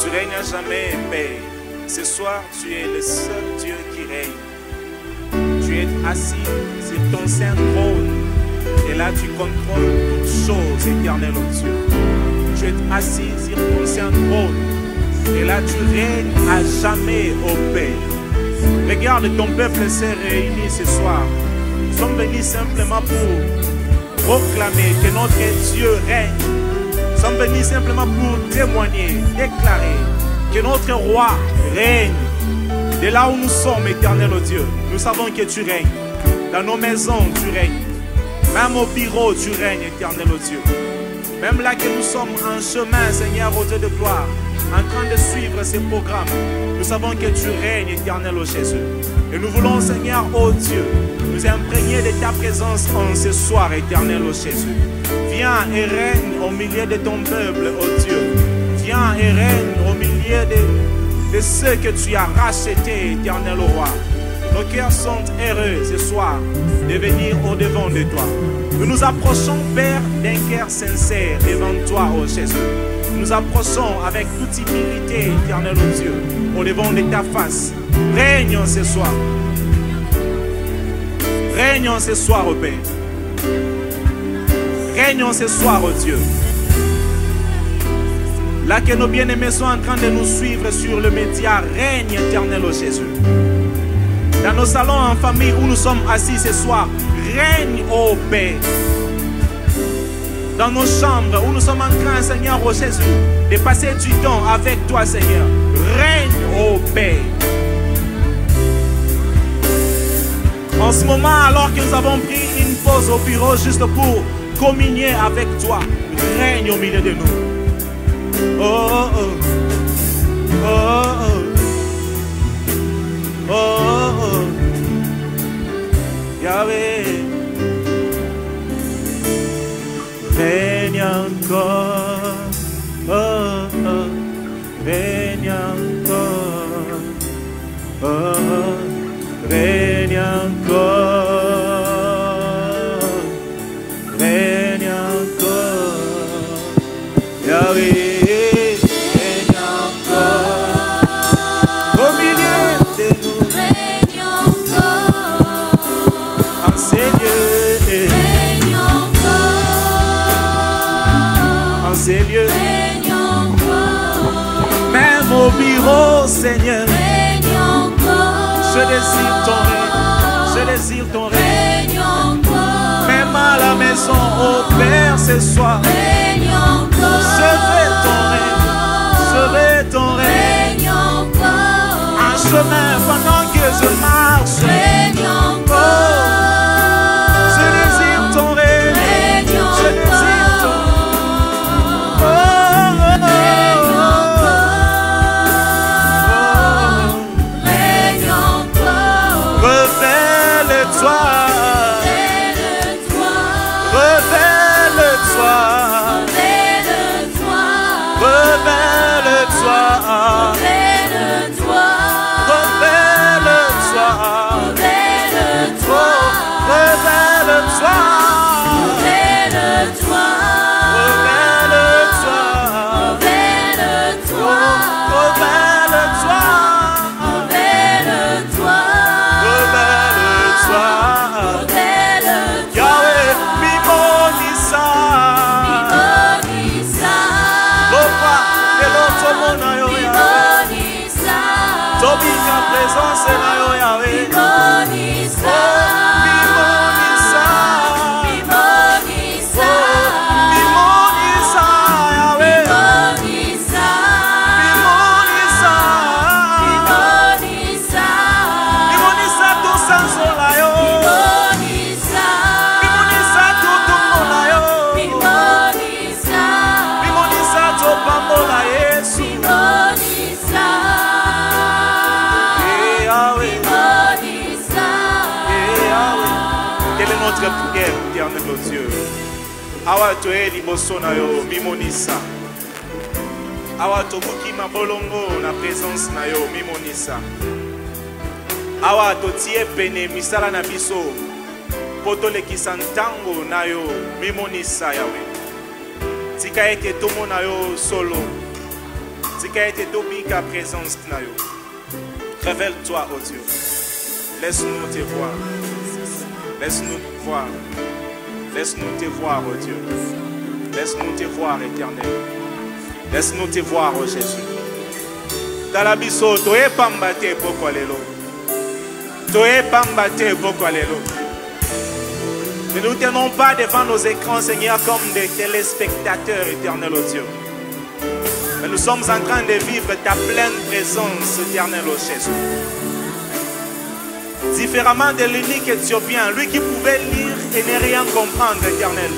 Tu règnes à jamais, Père. Ce soir, tu es le seul Dieu qui règne. Tu es assis sur ton saint trône. Et là, tu contrôles toutes choses, éternel Dieu. Tu es assis sur ton saint trône. Et là, tu règnes à jamais, ô Père. Regarde, ton peuple s'est réuni ce soir. Nous sommes venus simplement pour proclamer que notre Dieu règne. Nous sommes venus simplement pour témoigner, déclarer que notre roi règne. De là où nous sommes, éternel Dieu, nous savons que tu règnes. Dans nos maisons, tu règnes. Même au bureau, tu règnes, éternel Dieu. Même là que nous sommes en chemin, Seigneur, au Dieu de gloire, en train de suivre ces programmes, nous savons que tu règnes, éternel Jésus. Et nous voulons, Seigneur, ô Dieu, nous imprégner de ta présence en ce soir, éternel Jésus. Viens et règne au milieu de ton peuple, ô Dieu. Viens et règne au milieu de ceux que tu as rachetés, éternel roi. Nos cœurs sont heureux ce soir de venir au-devant de toi. Nous nous approchons, Père, d'un cœur sincère devant toi, ô Jésus. Nous nous approchons avec toute humilité, éternel Dieu, au-devant de ta face. Régnons ce soir. Régnons ce soir, ô Père. Régnons ce soir, ô Dieu. Là que nos bien-aimés sont en train de nous suivre sur le média, règne, éternel ô Jésus. Dans nos salons en famille où nous sommes assis ce soir, règne, ô Père. Dans nos chambres où nous sommes en train, Seigneur, ô Jésus, de passer du temps avec toi, Seigneur, règne, ô Père. En ce moment, alors que nous avons pris une pause au bureau juste pour communier avec toi, règne au milieu de nous. Oh, oh, oh, oh, oh, oh. Yahweh, règne encore, oh, oh, règne encore, oh, oh, règne encore, règne encore, Yahweh. Même au bureau, Seigneur, je désire ton règne, je désire ton règne. Même à la maison, au Père, ce soir, je veux ton règne, je veux ton règne. En chemin, pendant que je marche, oh, je désire ton règne, je désire ton règne. Awa toe liboso na yo mimonisa. Awa tobuki mabolongo na présence na yo mimonisa. Awa totie pene misala na biso poto lekisa ntango na yo mimonisa yawe. Tika ete tomo na yo solo. Si qu'a été ta présence, révèle-toi, oh Dieu. Laisse-nous te voir. Laisse-nous voir. Laisse-nous te voir, oh Dieu. Laisse-nous te voir, éternel. Laisse-nous te voir, oh Jésus. Talabiso, toe pambate poko lelo. Toe pambate poko lelo. Ne nous tenons pas devant nos écrans, Seigneur, comme des téléspectateurs, éternel, oh Dieu. Mais nous sommes en train de vivre ta pleine présence, éternel, oh Jésus. Différemment de l'unique Éthiopien, lui qui pouvait lire et ne rien comprendre, éternel.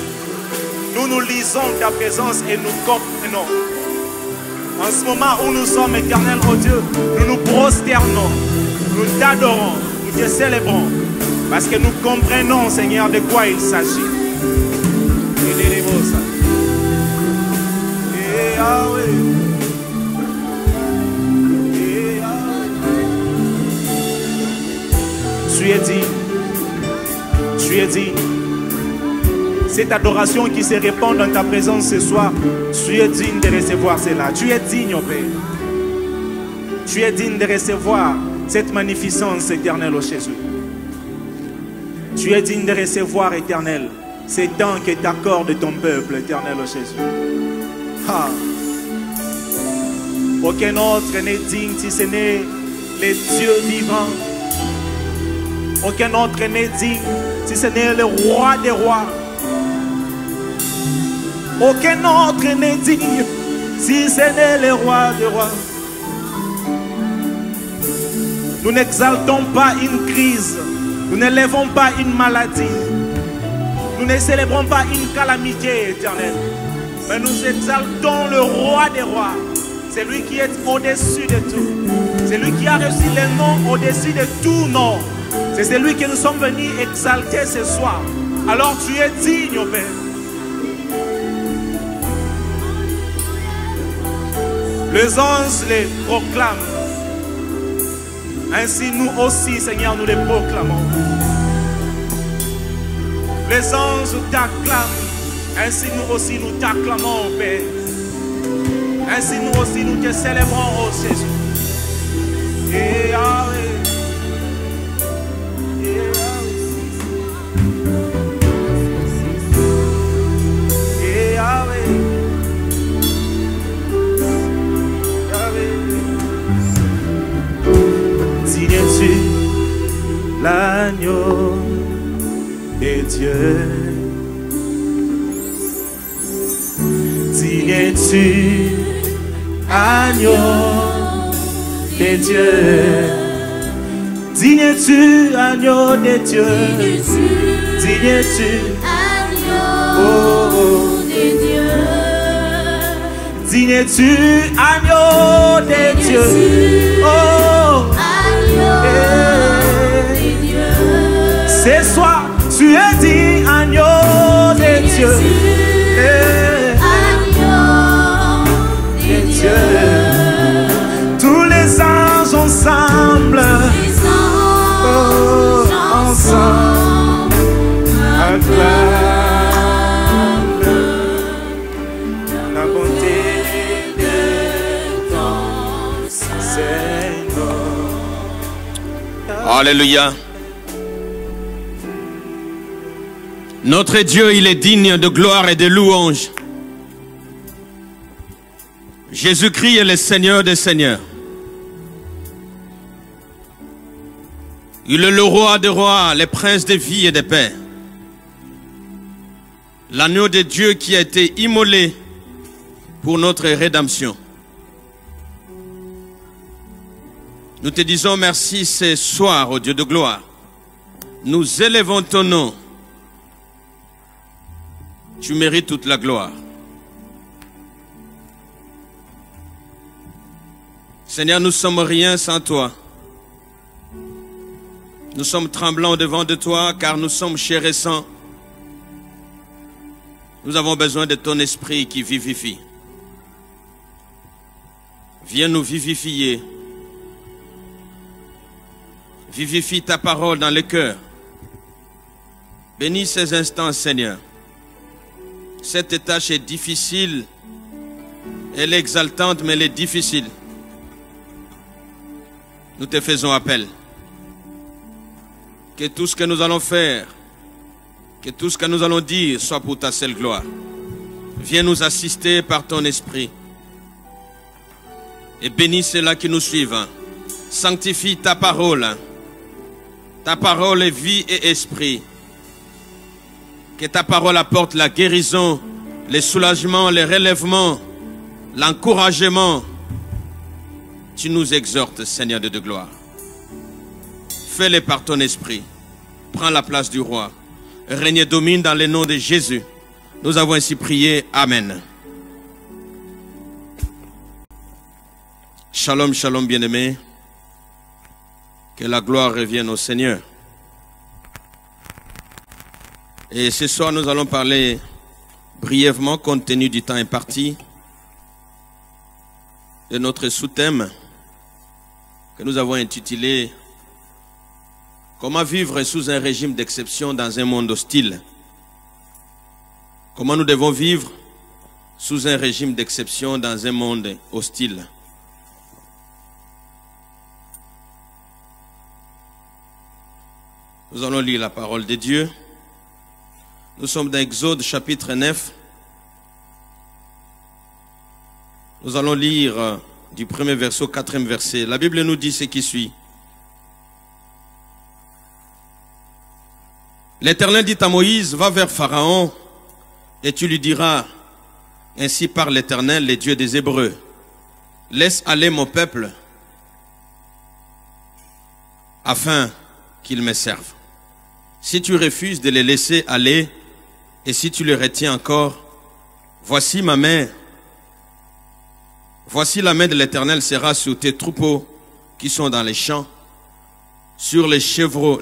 Nous lisons ta présence et nous comprenons. En ce moment où nous sommes, éternel, oh Dieu, nous nous prosternons, nous t'adorons, nous te célébrons. Parce que nous comprenons, Seigneur, de quoi il s'agit. Tu es digne. Tu es digne. Cette adoration qui se répand dans ta présence ce soir, tu es digne de recevoir cela. Tu es digne, oh Père. Tu es digne de recevoir cette magnificence éternelle, oh Jésus. Tu es digne de recevoir, éternel, ces temps que t'accorde ton peuple, éternel, oh Jésus. Ah. Aucun autre n'est digne si ce n'est le Dieu vivant. Aucun autre n'est digne si ce n'est le roi des rois. Aucun autre n'est digne si ce n'est le roi des rois. Nous n'exaltons pas une crise. Nous ne levons pas une maladie. Nous ne célébrons pas une calamité éternelle. Mais nous exaltons le roi des rois. C'est lui qui est au-dessus de tout. C'est lui qui a reçu le nom au-dessus de tout nom. C'est celui que nous sommes venus exalter ce soir. Alors tu es digne, ô Père. Les anges les proclament. Ainsi nous aussi, Seigneur, nous les proclamons. Les anges t'acclament. Ainsi nous aussi nous t'acclamons, Père. Ainsi nous aussi nous te célébrons, oh Jésus. Et Yahweh. Et Yahweh. Digne es-tu, l'agneau de Dieu. Digne es-tu, agneau de Dieu. Digne es-tu, agneau de Dieu. Digne es-tu, agneau de Dieu. Digne es-tu, agneau de Dieu. Oh, ce soir, tu es dit agneau de Dieu. Agneau de Dieu. Tous les anges ensemble. Ensemble. Acclament la bonté de ton Seigneur. Alléluia. Notre Dieu, il est digne de gloire et de louange. Jésus-Christ est le Seigneur des Seigneurs. Il est le roi des rois, le prince de vie et de paix. L'agneau de Dieu qui a été immolé pour notre rédemption. Nous te disons merci ce soir, ô Dieu de gloire. Nous élevons ton nom. Tu mérites toute la gloire. Seigneur, nous ne sommes rien sans toi. Nous sommes tremblants devant de toi car nous sommes chers et saints. Nous avons besoin de ton esprit qui vivifie. Viens nous vivifier. Vivifie ta parole dans le cœur. Bénis ces instants, Seigneur. Cette tâche est difficile Elle est exaltante, mais elle est difficile. Nous te faisons appel. Que tout ce que nous allons faire, que tout ce que nous allons dire soit pour ta seule gloire. Viens nous assister par ton esprit. Et bénis ceux-là qui nous suivent. Sanctifie ta parole. Ta parole est vie et esprit. Que ta parole apporte la guérison, le soulagement, le relèvement, l'encouragement. Tu nous exhortes, Seigneur de gloire. Fais-le par ton esprit. Prends la place du roi. Règne et domine dans le nom de Jésus. Nous avons ainsi prié. Amen. Shalom, shalom, bien-aimés. Que la gloire revienne au Seigneur. Et ce soir, nous allons parler brièvement, compte tenu du temps imparti, de notre sous-thème que nous avons intitulé « Comment vivre sous un régime d'exception dans un monde hostile ?» Comment nous devons vivre sous un régime d'exception dans un monde hostile? Nous allons lire la parole de Dieu. Nous sommes dans Exode chapitre 9. Nous allons lire du premier verset au 4e verset. La Bible nous dit ce qui suit. L'Éternel dit à Moïse, va vers Pharaon et tu lui diras, ainsi parle l'Éternel, le Dieu des Hébreux, laisse aller mon peuple afin qu'il me serve. Si tu refuses de les laisser aller et si tu les retiens encore, voici ma main. Voici la main de l'Éternel sera sur tes troupeaux qui sont dans les champs, sur les chevaux,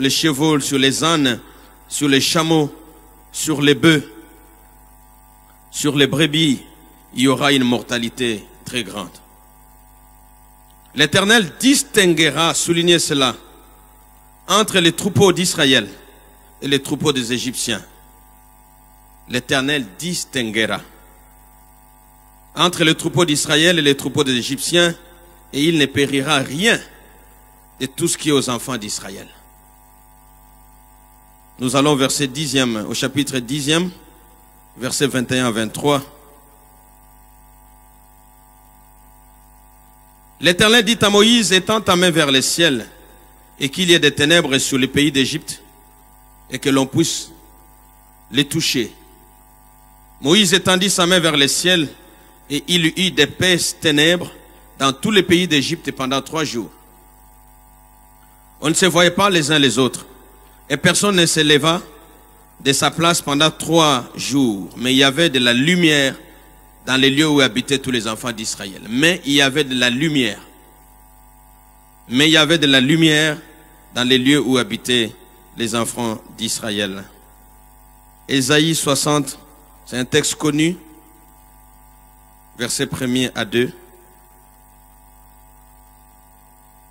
sur les ânes, sur les chameaux, sur les bœufs, sur les brebis, il y aura une mortalité très grande. L'Éternel distinguera, soulignez cela, entre les troupeaux d'Israël et les troupeaux des Égyptiens. L'Éternel distinguera entre les troupeaux d'Israël et les troupeaux des Égyptiens, et il ne périra rien de tout ce qui est aux enfants d'Israël. Nous allons au chapitre 10e, versets 21 à 23. L'Éternel dit à Moïse, étends ta main vers le ciel, et qu'il y ait des ténèbres sur le pays d'Égypte, et que l'on puisse les toucher. Moïse étendit sa main vers le ciel, et il eut d'épaisses ténèbres dans tout le pays d'Égypte pendant 3 jours. On ne se voyait pas les uns les autres, et personne ne se leva de sa place pendant 3 jours. Mais il y avait de la lumière dans les lieux où habitaient tous les enfants d'Israël. Mais il y avait de la lumière. Mais il y avait de la lumière dans les lieux où habitaient les enfants d'Israël. Ésaïe 60, c'est un texte connu, versets 1er à 2.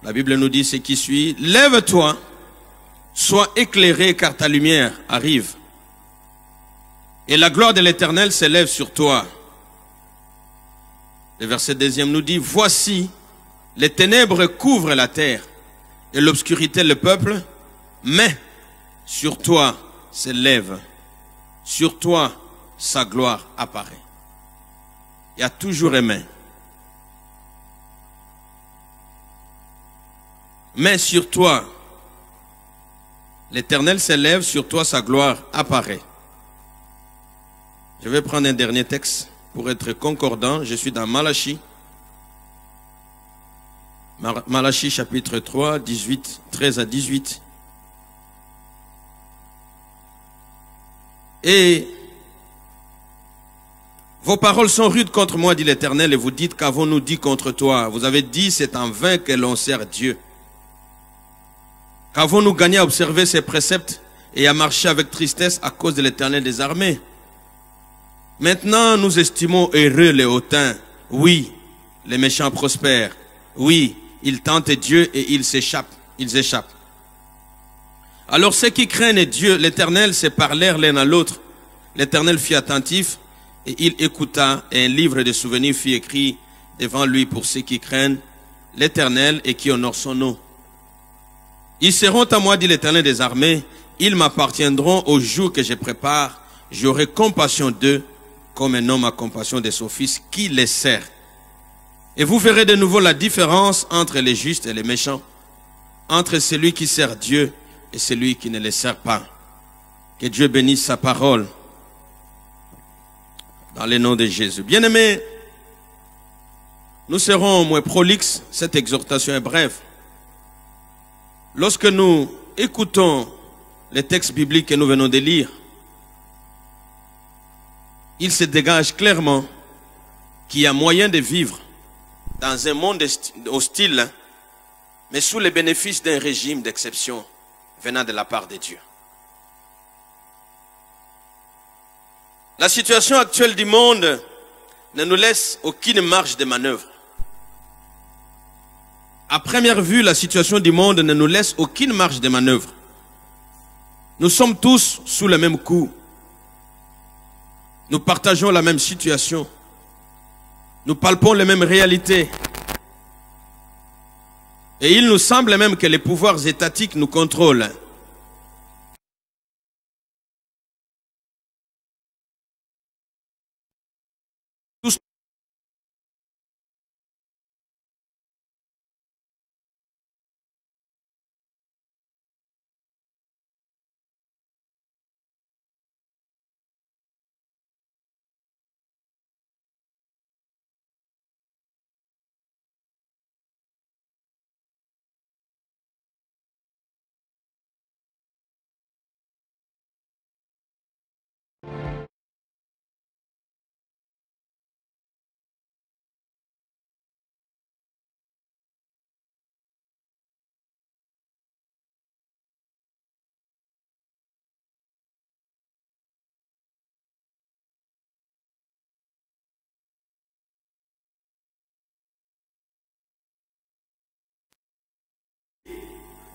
La Bible nous dit ce qui suit. Lève-toi, sois éclairé car ta lumière arrive. Et la gloire de l'Éternel s'élève sur toi. Le verset 2e nous dit, voici, les ténèbres couvrent la terre et l'obscurité le peuple, mais sur toi s'élève, sur toi sa gloire apparaît. Il y a toujours un mais. Mais sur toi, l'Éternel s'élève, sur toi sa gloire apparaît. Je vais prendre un dernier texte pour être concordant. Je suis dans Malachie. Malachie chapitre 3, 13 à 18. Et vos paroles sont rudes contre moi, dit l'Éternel, et vous dites, qu'avons-nous dit contre toi? Vous avez dit, c'est en vain que l'on sert Dieu. Qu'avons-nous gagné à observer ses préceptes et à marcher avec tristesse à cause de l'Éternel des armées? Maintenant, nous estimons heureux les hautains. Oui, les méchants prospèrent. Oui, ils tentent Dieu et ils échappent. Alors ceux qui craignent Dieu, l'Éternel, se parlèrent l'un à l'autre. L'Éternel fut attentif Et il écouta, et un livre de souvenirs fut écrit devant lui pour ceux qui craignent l'Éternel et qui honorent son nom. Ils seront à moi, dit l'Éternel des armées, ils m'appartiendront au jour que je prépare, j'aurai compassion d'eux, comme un homme a compassion de son fils qui les sert. Et vous verrez de nouveau la différence entre les justes et les méchants, entre celui qui sert Dieu et celui qui ne le sert pas. Que Dieu bénisse sa parole. Dans le nom de Jésus. Bien-aimés, nous serons moins prolixes, cette exhortation est brève. Lorsque nous écoutons les textes bibliques que nous venons de lire, il se dégage clairement qu'il y a moyen de vivre dans un monde hostile, mais sous les bénéfices d'un régime d'exception venant de la part de Dieu. La situation actuelle du monde ne nous laisse aucune marge de manœuvre. À première vue, la situation du monde ne nous laisse aucune marge de manœuvre. Nous sommes tous sous le même coup. Nous partageons la même situation. Nous palpons les mêmes réalités. Et il nous semble même que les pouvoirs étatiques nous contrôlent.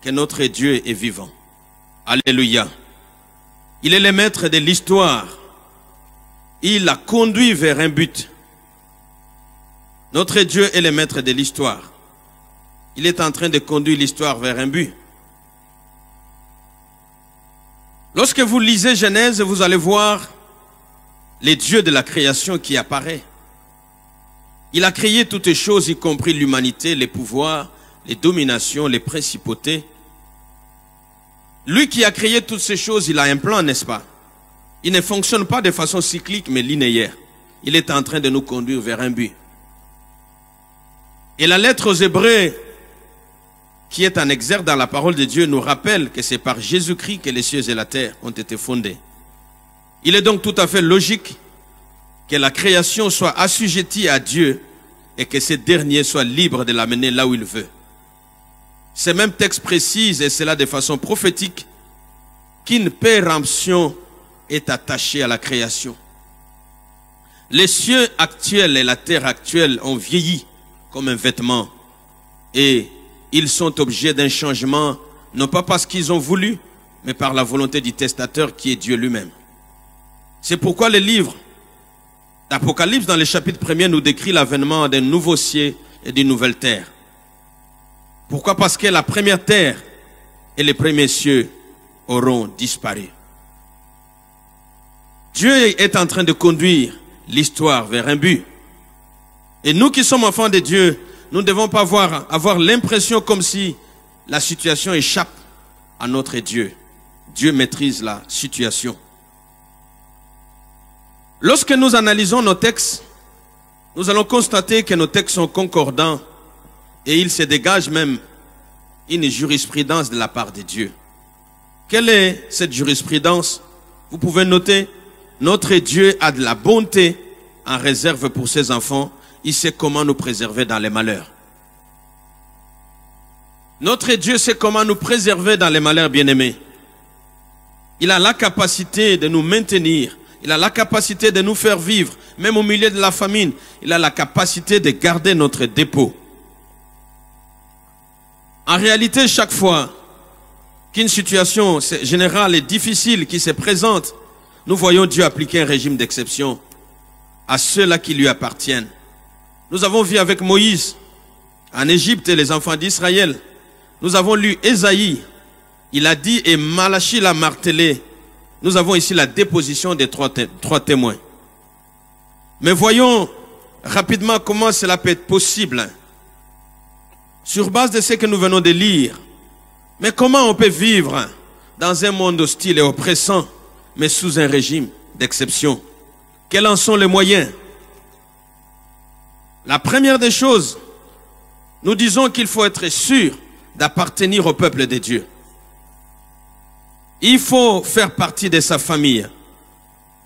Que notre Dieu est vivant. Alléluia. Il est le maître de l'histoire. Il l'a conduit vers un but. Notre Dieu est le maître de l'histoire. Il est en train de conduire l'histoire vers un but. Lorsque vous lisez Genèse, vous allez voir les dieux de la création qui apparaît. Il a créé toutes choses, y compris l'humanité, les pouvoirs, les dominations, les principautés. Lui qui a créé toutes ces choses, il a un plan, n'est-ce pas? Il ne fonctionne pas de façon cyclique, mais linéaire. Il est en train de nous conduire vers un but. Et la lettre aux Hébreux, qui est en exergue dans la parole de Dieu, nous rappelle que c'est par Jésus-Christ que les cieux et la terre ont été fondés. Il est donc tout à fait logique que la création soit assujettie à Dieu et que ce dernier soit libre de l'amener là où il veut. Ce même texte précise, et cela de façon prophétique, qu'une péremption est attachée à la création. Les cieux actuels et la terre actuelle ont vieilli comme un vêtement et ils sont objets d'un changement, non pas parce qu'ils ont voulu, mais par la volonté du testateur qui est Dieu lui-même. C'est pourquoi le livre d'Apocalypse dans le chapitre 1er nous décrit l'avènement d'un nouveau ciel et d'une nouvelle terre. Pourquoi? Parce que la première terre et les premiers cieux auront disparu. Dieu est en train de conduire l'histoire vers un but. Et nous qui sommes enfants de Dieu, nous ne devons pas avoir l'impression comme si la situation échappe à notre Dieu. Dieu maîtrise la situation. Lorsque nous analysons nos textes, nous allons constater que nos textes sont concordants et il se dégage même une jurisprudence de la part de Dieu. Quelle est cette jurisprudence? Vous pouvez noter, notre Dieu a de la bonté en réserve pour ses enfants. Il sait comment nous préserver dans les malheurs. Notre Dieu sait comment nous préserver dans les malheurs, bien-aimés. Il a la capacité de nous maintenir. Il a la capacité de nous faire vivre, même au milieu de la famine. Il a la capacité de garder notre dépôt. En réalité, chaque fois qu'une situation générale et difficile qui se présente, nous voyons Dieu appliquer un régime d'exception. à ceux-là qui lui appartiennent. Nous avons vu avec Moïse en Égypte et les enfants d'Israël. Nous avons lu Ésaïe. Il a dit et Malachie l'a martelé. Nous avons ici la déposition des trois témoins. Mais voyons rapidement comment cela peut être possible. Sur base de ce que nous venons de lire. Mais comment on peut vivre dans un monde hostile et oppressant, mais sous un régime d'exception? Quels en sont les moyens? La première des choses, nous disons qu'il faut être sûr d'appartenir au peuple de Dieu. Il faut faire partie de sa famille.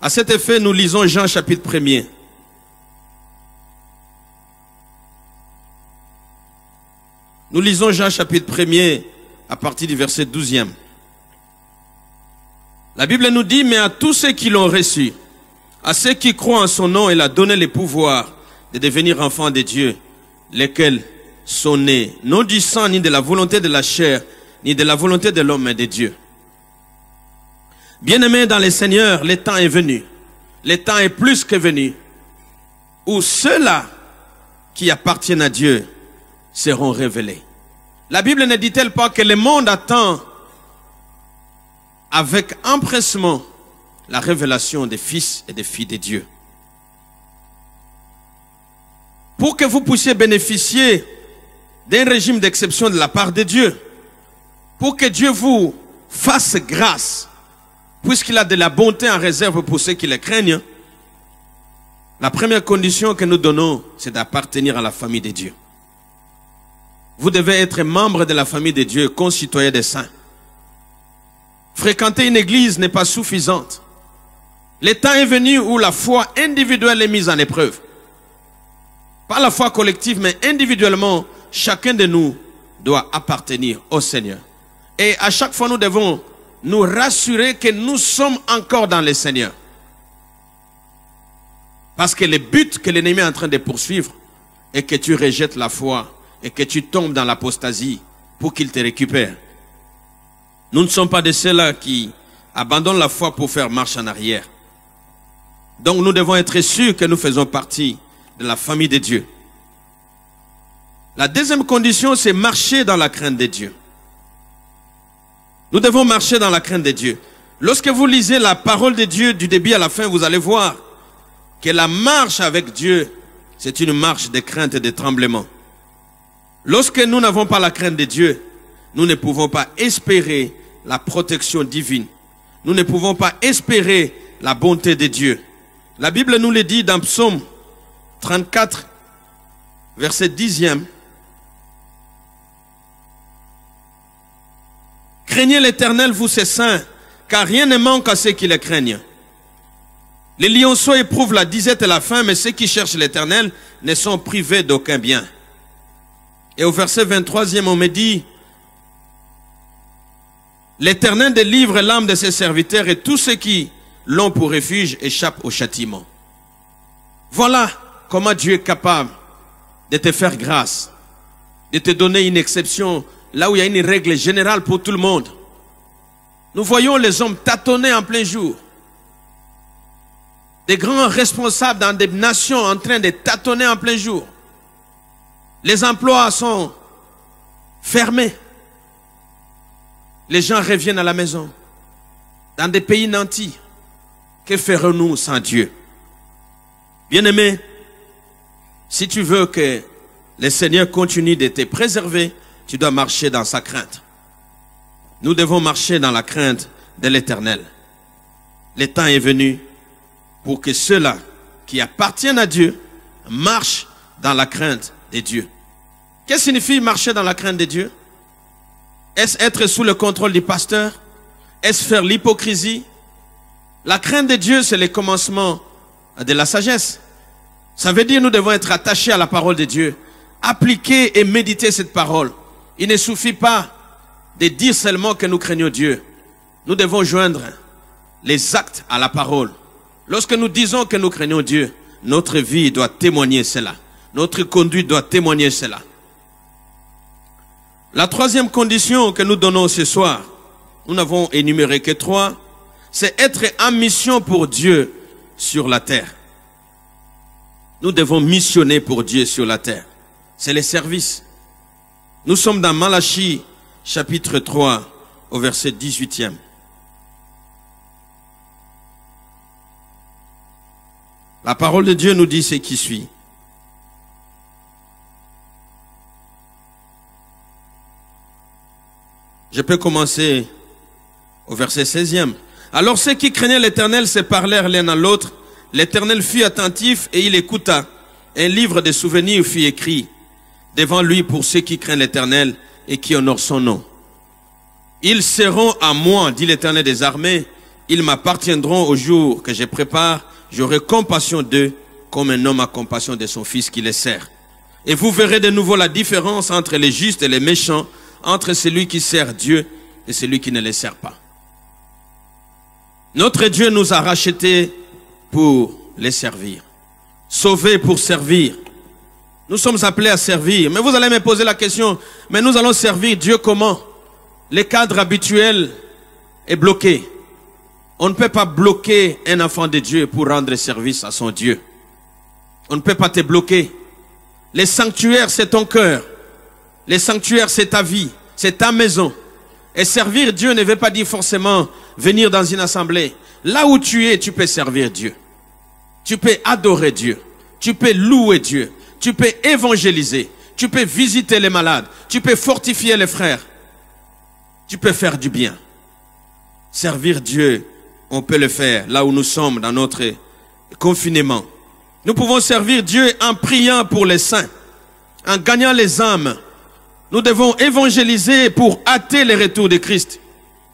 À cet effet, nous lisons Jean chapitre 1er. Nous lisons Jean chapitre 1er à partir du verset 12e. La Bible nous dit, mais à tous ceux qui l'ont reçu, à ceux qui croient en son nom, il a donné le pouvoir de devenir enfants de Dieu, lesquels sont nés, non du sang, ni de la volonté de la chair, ni de la volonté de l'homme, mais de Dieu. Bien-aimés dans le Seigneur, le temps est venu. Le temps est plus que venu, où ceux-là qui appartiennent à Dieu seront révélés. La Bible ne dit-elle pas que le monde attend avec empressement la révélation des fils et des filles de Dieu? Pour que vous puissiez bénéficier d'un régime d'exception de la part de Dieu, pour que Dieu vous fasse grâce, puisqu'il a de la bonté en réserve pour ceux qui le craignent, la première condition que nous donnons, c'est d'appartenir à la famille de Dieu. Vous devez être membre de la famille de Dieu, concitoyen des saints. Fréquenter une église n'est pas suffisante. Le temps est venu où la foi individuelle est mise en épreuve. Pas la foi collective, mais individuellement, chacun de nous doit appartenir au Seigneur. Et à chaque fois, nous devons nous rassurer que nous sommes encore dans le Seigneur. Parce que le but que l'ennemi est en train de poursuivre est que tu rejettes la foi et que tu tombes dans l'apostasie pour qu'il te récupère. Nous ne sommes pas de ceux-là qui abandonnent la foi pour faire marche en arrière. Donc nous devons être sûrs que nous faisons partie de la famille de Dieu. La deuxième condition, c'est marcher dans la crainte de Dieu. Nous devons marcher dans la crainte de Dieu. Lorsque vous lisez la parole de Dieu du début à la fin, vous allez voir que la marche avec Dieu, c'est une marche de crainte et de tremblement. Lorsque nous n'avons pas la crainte de Dieu, nous ne pouvons pas espérer la protection divine. Nous ne pouvons pas espérer la bonté de Dieu. La Bible nous le dit dans Psaume 34, verset 10e. Craignez l'Éternel, vous ses saints, car rien ne manque à ceux qui le craignent. Les lionceaux éprouvent la disette et la faim, mais ceux qui cherchent l'Éternel ne sont privés d'aucun bien. Et au verset 23e, on me dit, l'Éternel délivre l'âme de ses serviteurs et tous ceux qui l'ont pour refuge échappent au châtiment. Voilà comment Dieu est capable de te faire grâce, de te donner une exception là où il y a une règle générale pour tout le monde. Nous voyons les hommes tâtonner en plein jour. Des grands responsables dans des nations en train de tâtonner en plein jour. Les emplois sont fermés. Les gens reviennent à la maison. Dans des pays nantis, que ferons-nous sans Dieu? Bien-aimé, si tu veux que le Seigneur continue de te préserver, tu dois marcher dans sa crainte. Nous devons marcher dans la crainte de l'Éternel. Le temps est venu pour que ceux-là qui appartiennent à Dieu marchent dans la crainte de Dieu. Qu'est-ce que signifie marcher dans la crainte de Dieu? Est-ce être sous le contrôle du pasteur? Est-ce faire l'hypocrisie? La crainte de Dieu, c'est le commencement de la sagesse. Ça veut dire que nous devons être attachés à la parole de Dieu, appliquer et méditer cette parole. Il ne suffit pas de dire seulement que nous craignons Dieu. Nous devons joindre les actes à la parole. Lorsque nous disons que nous craignons Dieu, notre vie doit témoigner cela. Notre conduite doit témoigner cela. La troisième condition que nous donnons ce soir, nous n'avons énuméré que 3, c'est être en mission pour Dieu sur la terre. Nous devons missionner pour Dieu sur la terre. C'est le service. Nous sommes dans Malachie, chapitre 3, au verset 18e. La parole de Dieu nous dit ce qui suit. Je peux commencer au verset 16e. Alors ceux qui craignaient l'Éternel se parlèrent l'un à l'autre. L'Éternel fut attentif et il écouta. Un livre de souvenirs fut écrit devant lui pour ceux qui craignent l'Éternel et qui honorent son nom. Ils seront à moi, dit l'Éternel des armées. Ils m'appartiendront au jour que je prépare. J'aurai compassion d'eux comme un homme a compassion de son fils qui les sert. Et vous verrez de nouveau la différence entre les justes et les méchants, entre celui qui sert Dieu et celui qui ne le sert pas. Notre Dieu nous a rachetés pour les servir. Sauvés pour servir. Nous sommes appelés à servir. Mais vous allez me poser la question, mais nous allons servir Dieu comment? Le cadre habituel est bloqué. On ne peut pas bloquer un enfant de Dieu pour rendre service à son Dieu. On ne peut pas te bloquer. Les sanctuaires, c'est ton cœur. Les sanctuaires, c'est ta vie, c'est ta maison. Et servir Dieu ne veut pas dire forcément venir dans une assemblée. Là où tu es, tu peux servir Dieu. Tu peux adorer Dieu. Tu peux louer Dieu. Tu peux évangéliser. Tu peux visiter les malades. Tu peux fortifier les frères. Tu peux faire du bien. Servir Dieu, on peut le faire là où nous sommes dans notre confinement. Nous pouvons servir Dieu en priant pour les saints, en gagnant les âmes. Nous devons évangéliser pour hâter le retour de Christ.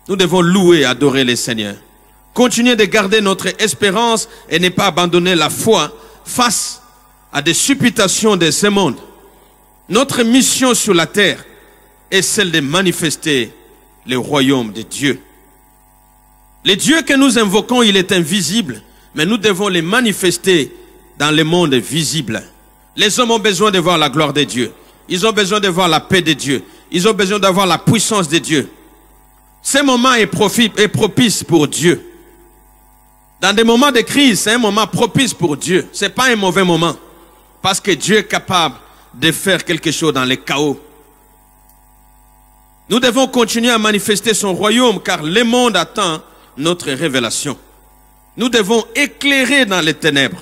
Nous devons louer, adorer le Seigneur. Continuer de garder notre espérance et ne pas abandonner la foi face à des supputations de ce monde. Notre mission sur la terre est celle de manifester le royaume de Dieu. Le Dieu que nous invoquons, il est invisible, mais nous devons le manifester dans le monde visible. Les hommes ont besoin de voir la gloire de Dieu. Ils ont besoin de voir la paix de Dieu. Ils ont besoin d'avoir la puissance de Dieu. Ce moment est propice pour Dieu. Dans des moments de crise, c'est un moment propice pour Dieu. Ce n'est pas un mauvais moment. Parce que Dieu est capable de faire quelque chose dans le chaos. Nous devons continuer à manifester son royaume car le monde attend notre révélation. Nous devons éclairer dans les ténèbres.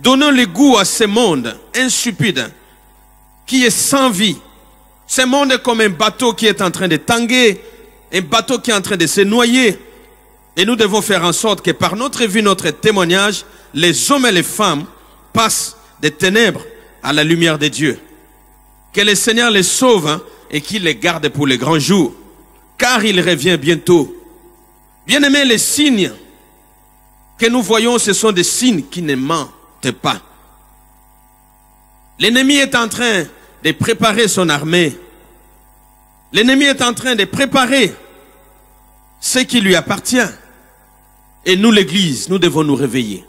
Donnons le goût à ce monde insipide qui est sans vie. Ce monde est comme un bateau qui est en train de tanguer, un bateau qui est en train de se noyer. Et nous devons faire en sorte que par notre vie, notre témoignage, les hommes et les femmes passent des ténèbres à la lumière de Dieu. Que le Seigneur les sauve et qu'il les garde pour les grands jours, car il revient bientôt. Bien-aimés, les signes que nous voyons, ce sont des signes qui ne mentent pas. L'ennemi est en train de préparer son armée. L'ennemi est en train de préparer ce qui lui appartient. Et nous, l'Église, nous devons nous réveiller.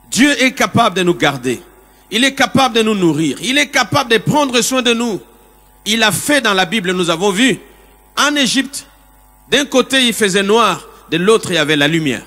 Dieu est capable de nous garder. Il est capable de nous nourrir. Il est capable de prendre soin de nous. Il a fait dans la Bible, nous avons vu, en Égypte, d'un côté il faisait noir, de l'autre il y avait la lumière.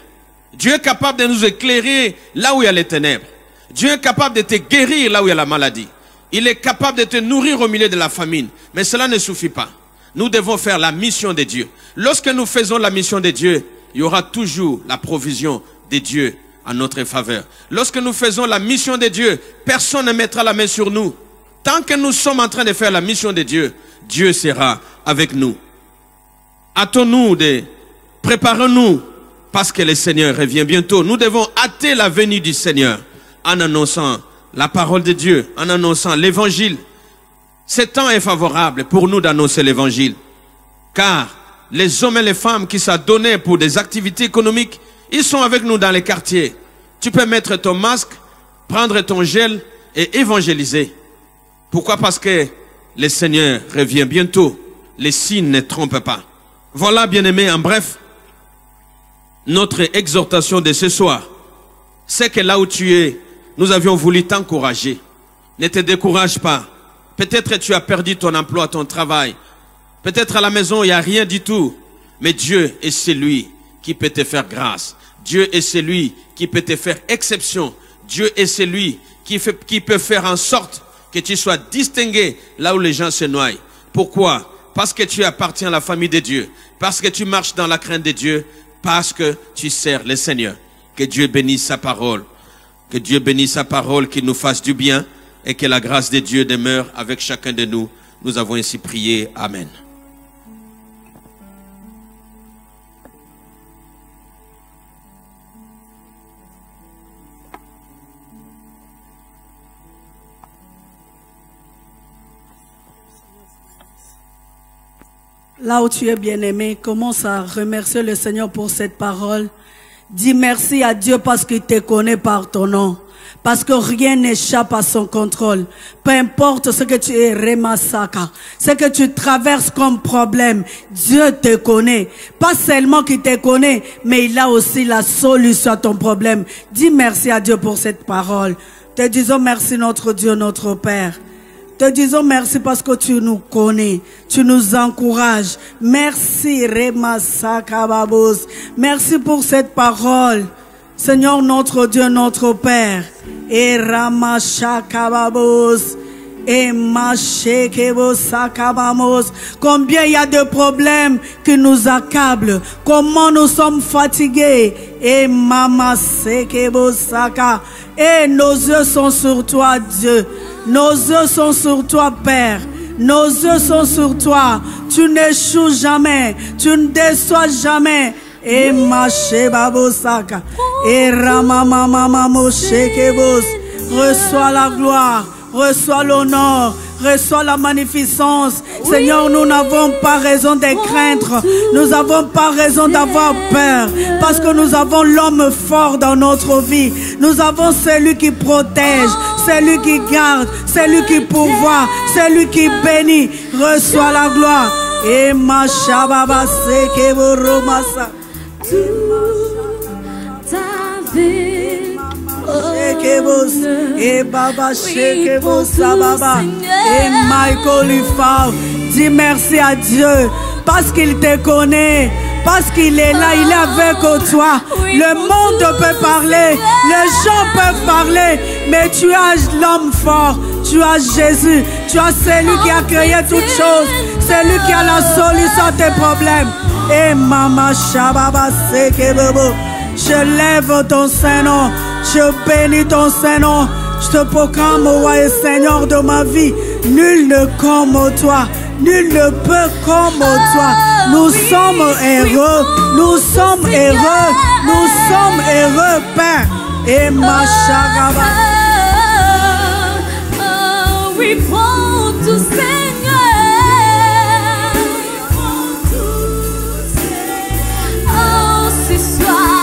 Dieu est capable de nous éclairer là où il y a les ténèbres. Dieu est capable de te guérir là où il y a la maladie. Il est capable de te nourrir au milieu de la famine. Mais cela ne suffit pas. Nous devons faire la mission de Dieu. Lorsque nous faisons la mission de Dieu, il y aura toujours la provision de Dieu en notre faveur. Lorsque nous faisons la mission de Dieu, personne ne mettra la main sur nous. Tant que nous sommes en train de faire la mission de Dieu, Dieu sera avec nous. Hâtons-nous préparons-nous parce que le Seigneur revient bientôt. Nous devons hâter la venue du Seigneur en annonçant la parole de Dieu, en annonçant l'évangile. Ce temps est favorable pour nous d'annoncer l'évangile. Car les hommes et les femmes qui sont donnés pour des activités économiques, ils sont avec nous dans les quartiers. Tu peux mettre ton masque, prendre ton gel et évangéliser. Pourquoi? Parce que le Seigneur revient bientôt. Les signes ne trompent pas. Voilà, bien-aimés, en bref, notre exhortation de ce soir. C'est que là où tu es, nous avions voulu t'encourager. Ne te décourage pas. Peut-être tu as perdu ton emploi, ton travail. Peut-être à la maison, il n'y a rien du tout. Mais Dieu est celui qui peut te faire grâce. Dieu est celui qui peut te faire exception. Dieu est celui qui peut faire en sorte que tu sois distingué là où les gens se noient. Pourquoi? Parce que tu appartiens à la famille de Dieu. Parce que tu marches dans la crainte de Dieu. Parce que tu sers le Seigneur. Que Dieu bénisse sa parole. Que Dieu bénisse sa parole, qu'il nous fasse du bien et que la grâce de Dieu demeure avec chacun de nous. Nous avons ainsi prié. Amen. Là où tu es bien-aimé, commence à remercier le Seigneur pour cette parole. Dis merci à Dieu parce qu'il te connaît par ton nom. Parce que rien n'échappe à son contrôle. Peu importe ce que tu es, Remasaka, ce que tu traverses comme problème, Dieu te connaît. Pas seulement qu'il te connaît, mais il a aussi la solution à ton problème. Dis merci à Dieu pour cette parole. Te disons merci notre Dieu, notre Père. Te disons merci parce que tu nous connais, tu nous encourages. Merci Remasaka Babos. Merci pour cette parole. Seigneur notre Dieu, notre Père. Et Ramashaka Babos. Et Mashekebo Sakabamos. Combien il y a de problèmes qui nous accablent. Comment nous sommes fatigués. Et Mama Sekebo Saka. Et nos yeux sont sur toi, Dieu. Nos yeux sont sur toi, Père. Nos yeux sont sur toi. Tu n'échoues jamais. Tu ne déçois jamais. Et Mashebabosaka. Et Ramamamamamoshékebos. Reçois la gloire. Reçois l'honneur. Reçois la magnificence. Seigneur, nous n'avons pas raison de craindre. Nous n'avons pas raison d'avoir peur. Parce que nous avons l'homme fort dans notre vie. Nous avons celui qui protège, celui qui garde, celui qui pourvoit, celui qui bénit. Reçois la gloire. Et ma shababa sekebo romasa. Et Baba Shekebo Sababa et Michael Lufau. Dis merci à Dieu parce qu'il te connaît, parce qu'il est là, il est avec toi. Le monde peut parler, les gens peuvent parler, mais tu as l'homme fort, tu as Jésus, tu as celui qui a créé toutes choses, celui qui a la solution à tes problèmes. Et Mama Shababa Sekebo. Je lève ton Saint-Nom, je bénis ton Saint-Nom, je te proclame, roi et Seigneur de ma vie. Nul ne comme toi, nul ne peut comme toi. Nous sommes heureux, nous sommes heureux, nous sommes heureux, Père. Et ma charaba. Oui, prends tout, Seigneur. Oh, ce soir.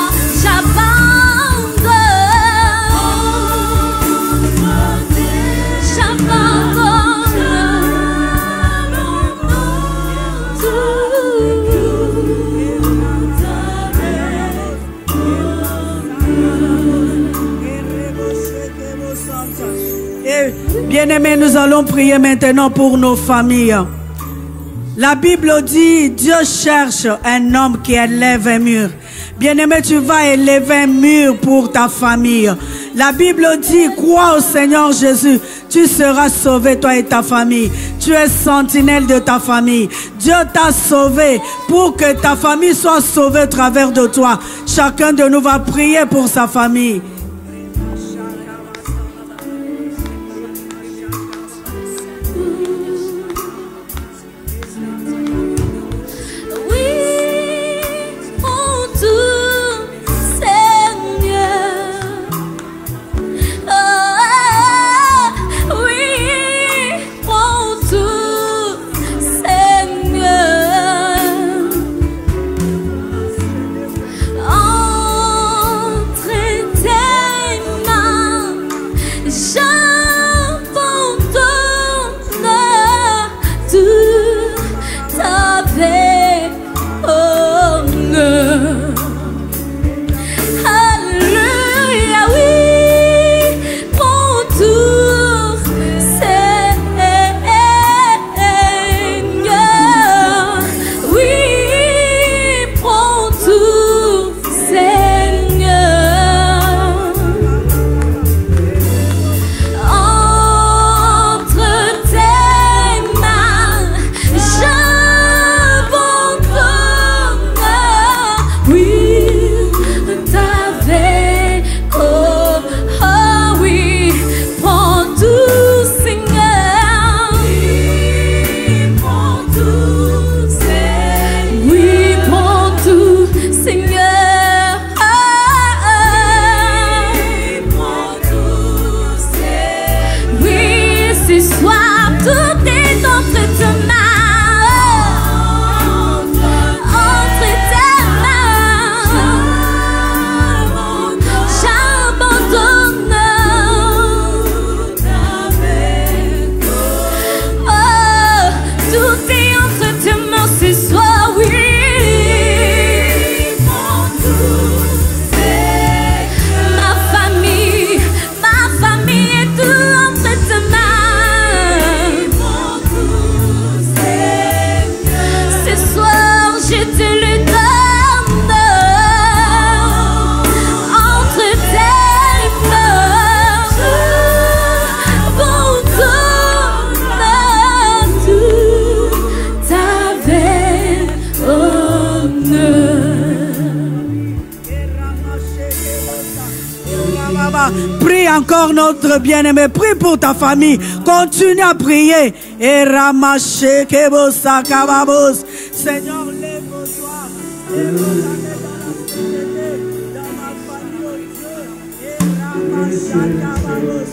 Bien-aimés, nous allons prier maintenant pour nos familles. La Bible dit, Dieu cherche un homme qui élève un mur. Bien-aimé, tu vas élever un mur pour ta famille. La Bible dit, crois au Seigneur Jésus, tu seras sauvé, toi et ta famille. Tu es sentinelle de ta famille. Dieu t'a sauvé pour que ta famille soit sauvée au travers de toi. Chacun de nous va prier pour sa famille. Entre tu lui donnes entre tes mains. Pour tout avec honneur. Prie encore notre bien-aimé, prie pour ta famille, continue à prier. Et ramacher kebosa kababos. Seigneur, lève vos doigts, lève vos mains dans ma famille, oh Dieu. Et ramacha kababos.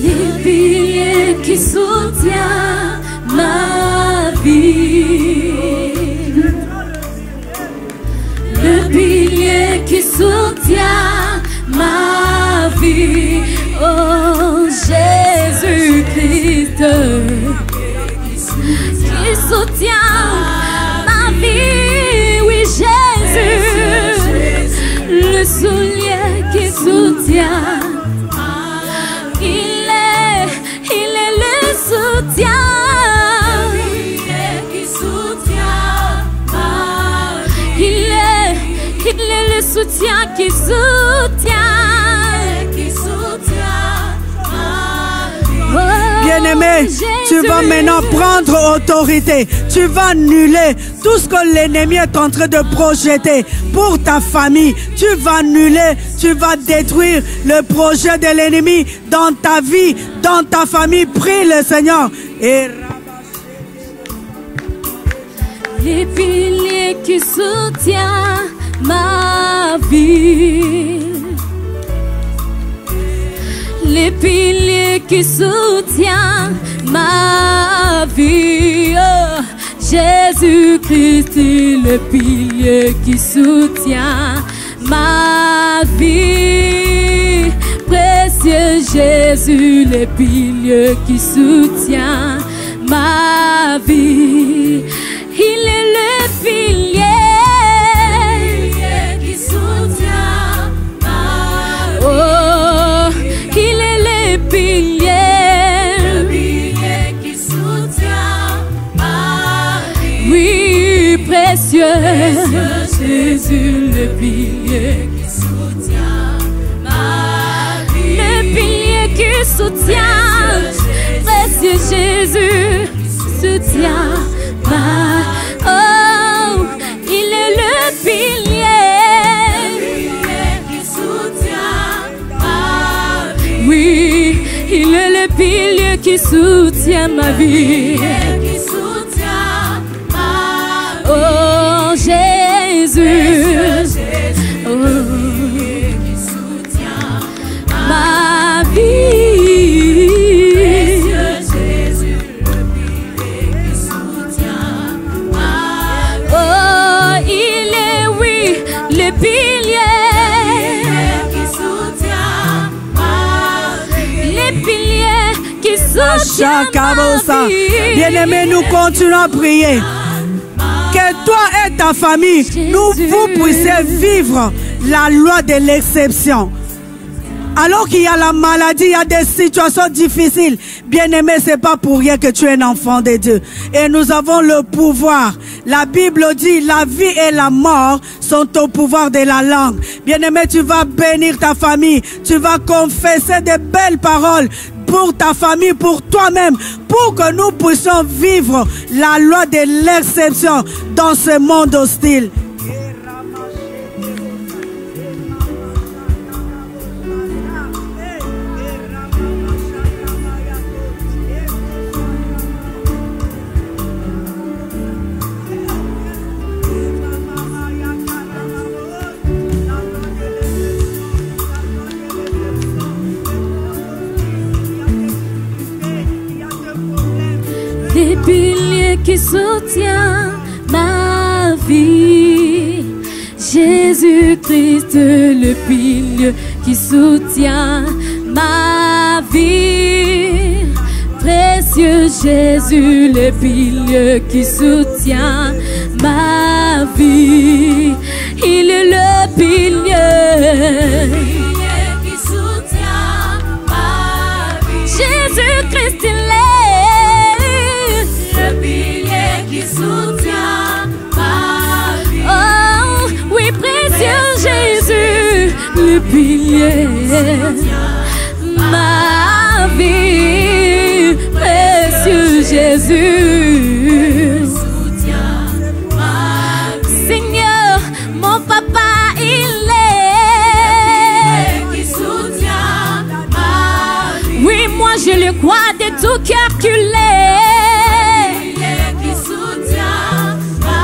Et les piliers qui soutiennent ma vie, le pilier qui soutient ma vie, oh Jésus-Christ, qui soutient ma vie, oui Jésus, le soulier qui soutient. Il est le soutien. Il est le soutien qui soutient. Bien-aimé, tu vas maintenant prendre autorité. Tu vas annuler tout ce que l'ennemi est en train de projeter pour ta famille. Tu vas annuler, tu vas détruire le projet de l'ennemi dans ta vie, dans ta famille. Prie le Seigneur. Et les piliers qui soutiennent ma vie, les piliers qui soutiennent ma vie, oh, Jésus-Christ, le pilier qui soutient ma vie, précieux Jésus, le pilier qui soutient ma vie. Il est le pilier qui soutient ma vie. Oh, il est le pilier qui soutient ma vie. Oui, précieux Jésus, le pilier qui soutient ma vie. Le pilier qui soutient, précieux Jésus, soutient ma. Oh, il est le pilier qui soutient ma vie. Oui, il est le pilier qui soutient ma vie. Oh, Jésus. Oh, qui soutient ma vie. Jésus, le pilier qui soutient ma vie. Oh, il est, oui, le pilier qui soutient ma vie. Les piliers qui soutiennent ma vie. Bien-aimé, nous continuons à prier. Que toi et ta famille, vous puissiez vivre la loi de l'exception. Alors qu'il y a la maladie, il y a des situations difficiles. Bien-aimé, c'est pas pour rien que tu es un enfant de Dieu. Et nous avons le pouvoir. La Bible dit, la vie et la mort sont au pouvoir de la langue. Bien-aimé, tu vas bénir ta famille. Tu vas confesser de belles paroles pour ta famille, pour toi-même, pour que nous puissions vivre la loi de l'exception dans ce monde hostile. Les piliers qui soutiennent ma vie. Jésus-Christ, le pilier qui soutient ma vie. Précieux Jésus, le pilier qui soutient ma vie. Il est le pilier qui soutient ma vie. Jésus-Christ, il est le pilier qui soutient ma vie. Oh, oui, précieux Jésus, le pilier ma vie, précieux Jésus. Seigneur, mon papa, il est qui soutient ma vie. Oui, moi je le crois de tout cœur qu'il est qui soutient ma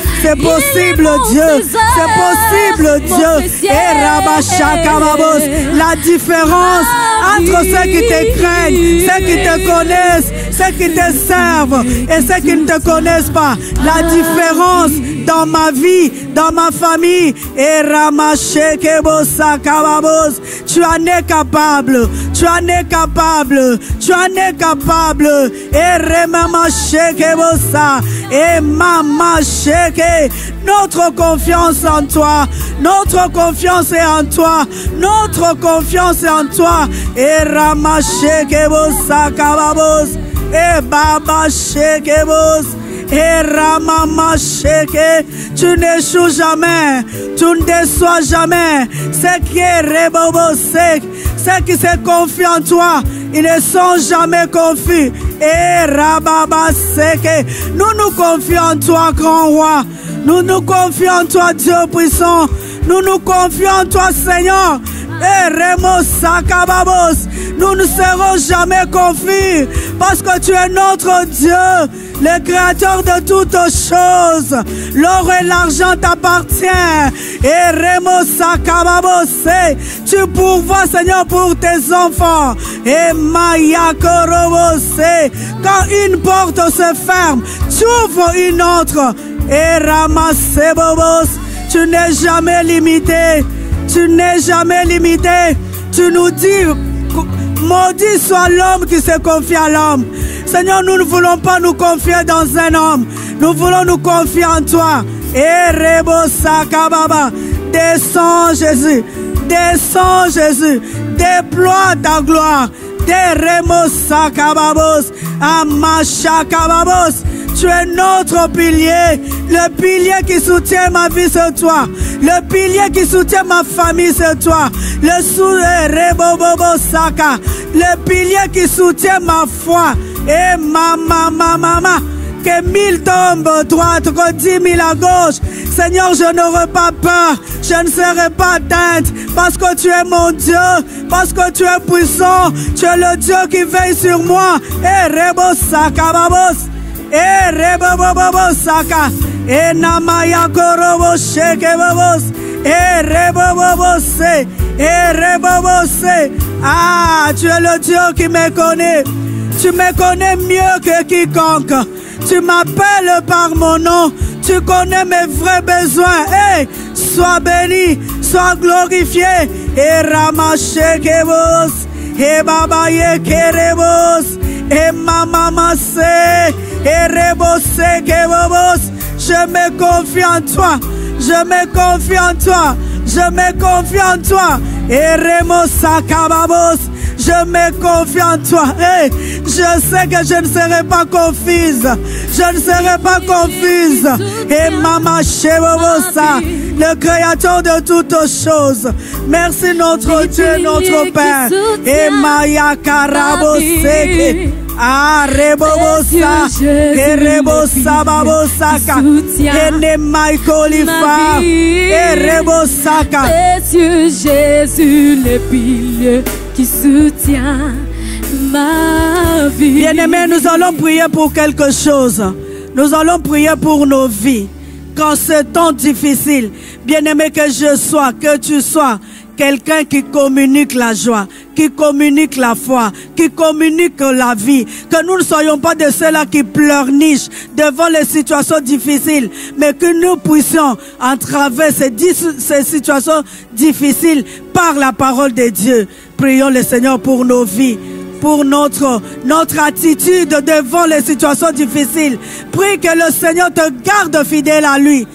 vie. C'est possible, Dieu. C'est possible, Dieu. Et Rabashakababos, la différence entre ceux qui te craignent, ceux qui te connaissent, ceux qui te servent et ceux qui ne te connaissent pas. La différence dans ma vie, dans ma famille. Et Ramashekebosakababos, tu en es capable. Tu en es capable. Tu en es capable. Et Remamashekebosa. Et Mamasheke. Notre confiance en toi. Notre confiance est en toi. Notre confiance est en toi. Et Ramashekebosakababos. Et Baba Shekebos. Et Ramamasheke, tu n'échoues jamais, tu ne déçois jamais. Ceux qui est Rebobosek, ceux qui se confient en toi, ils ne sont jamais confus. Et Rababaseke, nous nous confions en toi, grand roi. Nous nous confions en toi, Dieu puissant. Nous nous confions en toi, Seigneur. Et Remosakababos, nous ne serons jamais confus parce que tu es notre Dieu, le créateur de toutes choses. L'or et l'argent t'appartiennent. Et Remosakababos, tu pourvois, Seigneur, pour tes enfants. Et Mayakorobos, quand une porte se ferme, tu ouvres une autre. Et Ramasebobos, tu n'es jamais limité. Tu n'es jamais limité. Tu nous dis, maudit soit l'homme qui se confie à l'homme. Seigneur, nous ne voulons pas nous confier dans un homme. Nous voulons nous confier en toi. Et Rebosakababa, descends Jésus. Descends Jésus. Déploie ta gloire. De Remosakababos, Amashakababos. Tu es notre pilier, le pilier qui soutient ma vie, c'est toi. Le pilier qui soutient ma famille, c'est toi. Le pilier qui soutient ma foi. Et mama. Que 1000 tombent à droite, que 10 000 à gauche. Seigneur, je n'aurai pas peur. Je ne serai pas atteinte. Parce que tu es mon Dieu. Parce que tu es puissant. Tu es le Dieu qui veille sur moi. Et Rebosakababos. Et Rebobobosaka. Et Namayakorobosekebobos. Et Rebobobose. Et Rebobose. Ah, tu es le Dieu qui me connaît. Tu me connais mieux que quiconque. Tu m'appelles par mon nom. Tu connais mes vrais besoins. Hey, sois béni, sois glorifié. Et Ramashekebos. Et Babaye Kerebos. Et Mamamase. Et Rebosekebos. Je me confie en toi. Je me confie en toi. Je me confie en toi. Et Remosakababos. Je me confie en toi. Hey, je sais que je ne serai pas confuse. Je ne serai pas confuse. Et Mama Shebobosa, le créateur de toutes choses. Merci notre Dieu, notre Père. Et Maya Karaboseke. Ah, Rebobosa, et Rebosa Babosaka, et Nemaikolifa, et Rebosaka. Précieux Jésus, le pilier qui soutient ma vie. Bien-aimés, nous allons prier pour quelque chose. Nous allons prier pour nos vies. Quand ce temps difficile, bien-aimé, que je sois, que tu sois, quelqu'un qui communique la joie, qui communique la foi, qui communique la vie. Que nous ne soyons pas de ceux-là qui pleurnichent devant les situations difficiles, mais que nous puissions, à travers ces situations difficiles, par la parole de Dieu. Prions le Seigneur pour nos vies. pour notre attitude devant les situations difficiles. Prie que le Seigneur te garde fidèle à lui.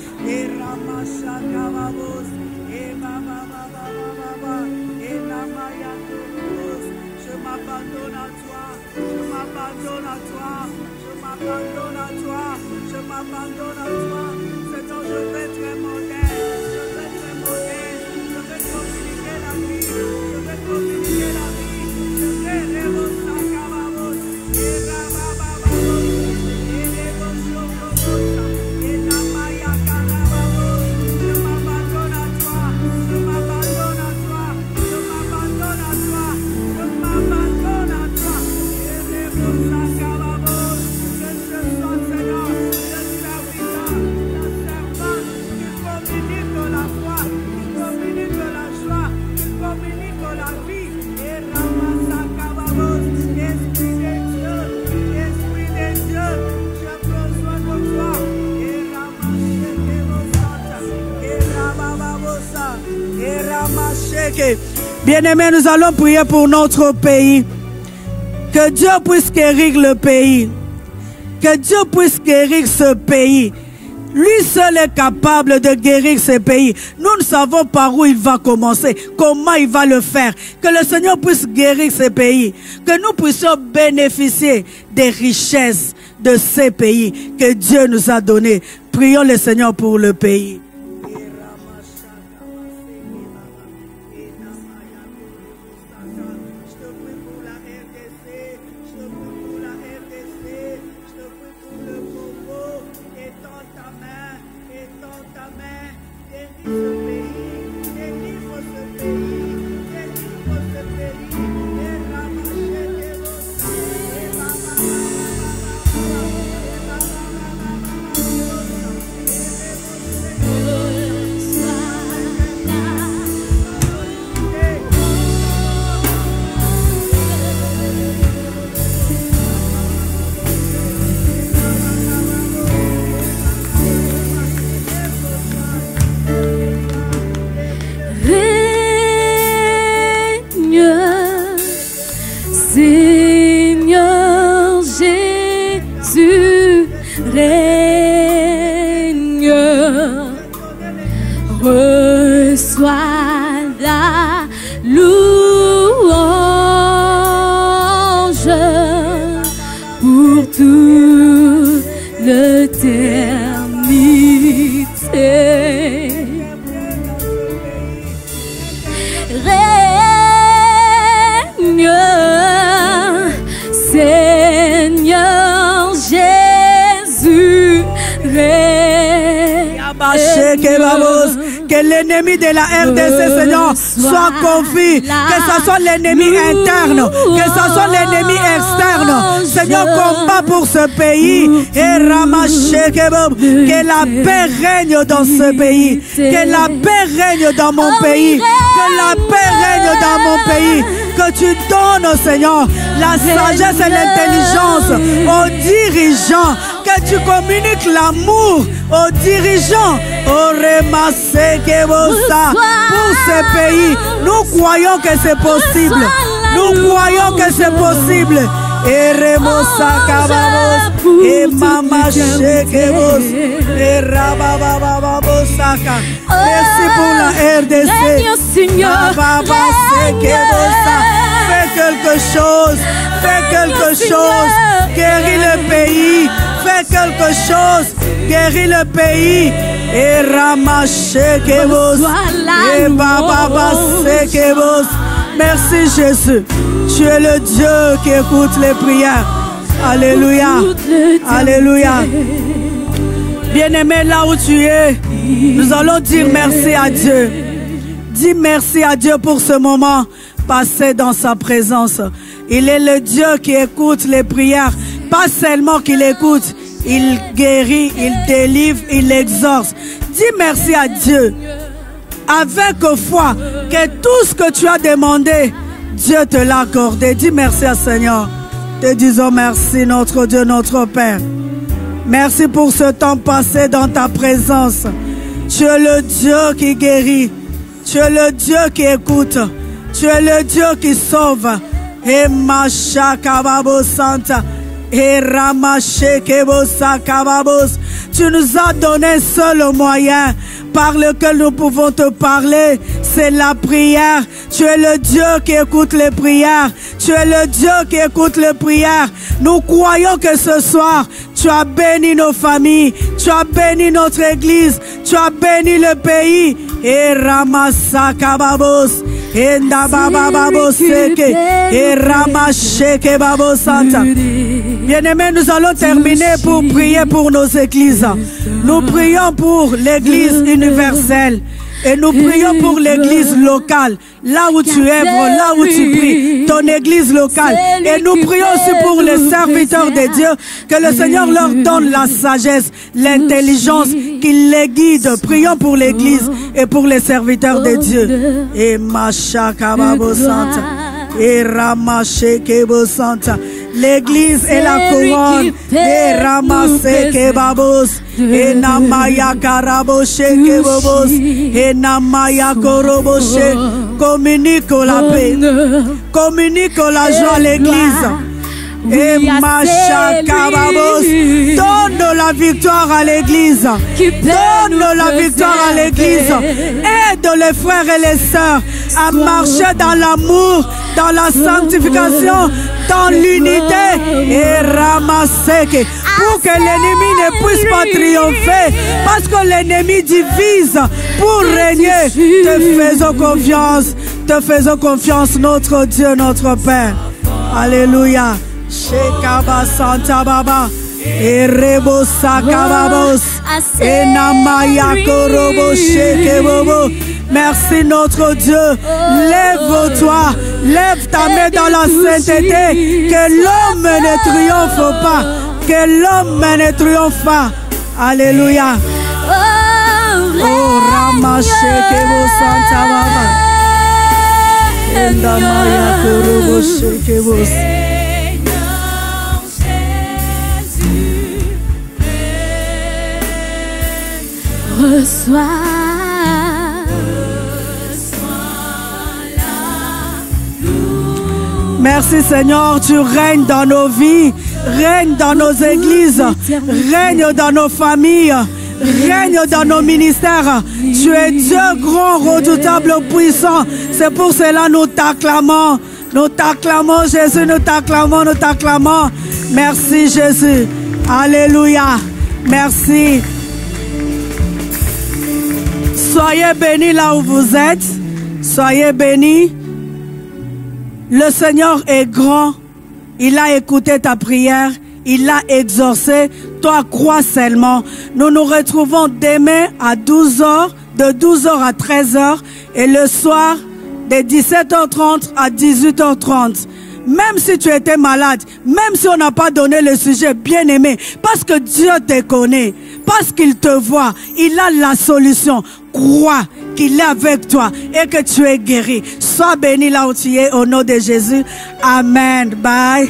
Bien-aimés, nous allons prier pour notre pays. Que Dieu puisse guérir le pays. Que Dieu puisse guérir ce pays. Lui seul est capable de guérir ce pays. Nous ne savons par où il va commencer, comment il va le faire. Que le Seigneur puisse guérir ce pays. Que nous puissions bénéficier des richesses de ces pays que Dieu nous a donnés. Prions le Seigneur pour le pays. Seigneur Jésus règne, reçois la louange pour toute l'éternité. Seigneur Jésus règne. Que l'ennemi de la RDC, Seigneur, soit confus. Que ce soit l'ennemi interne, que ce soit l'ennemi externe. Seigneur, combat pour ce pays. Et que la paix règne dans ce pays. Que la paix règne dans mon pays. Que la paix règne dans mon pays. Que tu donnes, Seigneur, la sagesse et l'intelligence aux dirigeants. Que tu communiques l'amour aux dirigeants. Pour ce pays, nous croyons que c'est possible. Nous croyons que c'est possible. Et Remosa Kababos, et Mama Shekebos, et Rababababosaka. Merci pour la RDC. Baba Sekebosa. Fais quelque chose. Fais quelque chose. Guéris le pays. Fais quelque chose. Guéris le pays. Et Rama Shekebos, et Baba Sekebos. Merci Jésus. Tu es le Dieu qui écoute les prières. Alléluia. Alléluia. Bien-aimé, là où tu es, nous allons dire merci à Dieu. Dis merci à Dieu pour ce moment passé dans sa présence. Il est le Dieu qui écoute les prières. Pas seulement qu'il écoute, il guérit, il délivre, il exorce. Dis merci à Dieu. Avec foi, que tout ce que tu as demandé, Dieu te l'a accordé. Dis merci à Seigneur. Te disons merci, notre Dieu, notre Père. Merci pour ce temps passé dans ta présence. Tu es le Dieu qui guérit. Tu es le Dieu qui écoute. Tu es le Dieu qui sauve. Et Machakababo Santa. Et Ramashekebo Sakababos. Tu nous as donné un seul moyen par lequel nous pouvons te parler, c'est la prière. Tu es le Dieu qui écoute les prières. Tu es le Dieu qui écoute les prières. Nous croyons que ce soir, tu as béni nos familles, tu as béni notre église, tu as béni le pays. Et Ramasakababos, et Ndabababoseke, et Ramasheke Babo Santa. Bien-aimés, nous allons terminer pour prier pour nos églises. Nous prions pour l'église universelle. Et nous prions pour l'église locale, là où tu œuvres, là où tu pries, ton église locale. Et nous prions aussi pour les serviteurs de Dieu, que le Seigneur leur donne la sagesse, l'intelligence, qu'il les guide. Prions pour l'église et pour les serviteurs de Dieu. Et Machakababo Santa, et Ramashekebo Santa. L'église est la couronne. Et Ramaseke Babos. Et Namaya Karaboshe Kebobos. Et Namaya Koroboshe. Communique la paix. Communique la joie à l'église. Et Machakababos. Donne la victoire à l'église. Donne la victoire à l'église. Aide les frères et les sœurs à marcher dans l'amour, dans la sanctification, dans l'unité. Et Ramaseke. Pour que l'ennemi ne puisse pas triompher. Parce que l'ennemi divise pour régner. Te faisons confiance. Te faisons confiance, notre Dieu, notre Père. Alléluia. Shekaba Santa Baba. Et Rebo Sakababos. Et Namaya Korobo Shekebobo. Merci notre Dieu. Lève-toi. Lève ta main dans la sainteté. Que l'homme ne triomphe pas. Que l'homme ne triomphe pas. Alléluia. Oh Ramashekebo Santa Baba. Et Namaya Korobo Shekebos. Reçois la louange. Merci Seigneur, tu règnes dans nos vies, règne dans nos églises, règne dans nos familles, règne dans nos ministères. Tu es Dieu grand, redoutable, puissant. C'est pour cela nous t'acclamons. Nous t'acclamons Jésus, nous t'acclamons, nous t'acclamons. Merci Jésus. Alléluia. Merci. Soyez bénis là où vous êtes. Soyez bénis. Le Seigneur est grand. Il a écouté ta prière. Il l'a exaucé. Toi, crois seulement. Nous nous retrouvons demain à 12h, de 12h à 13h. Et le soir, de 17h30 à 18h30. Même si tu étais malade, même si on n'a pas donné le sujet, bien aimé, parce que Dieu te connaît, parce qu'il te voit, il a la solution. Crois qu'il est avec toi et que tu es guéri. Sois béni là où tu es au nom de Jésus. Amen. Bye.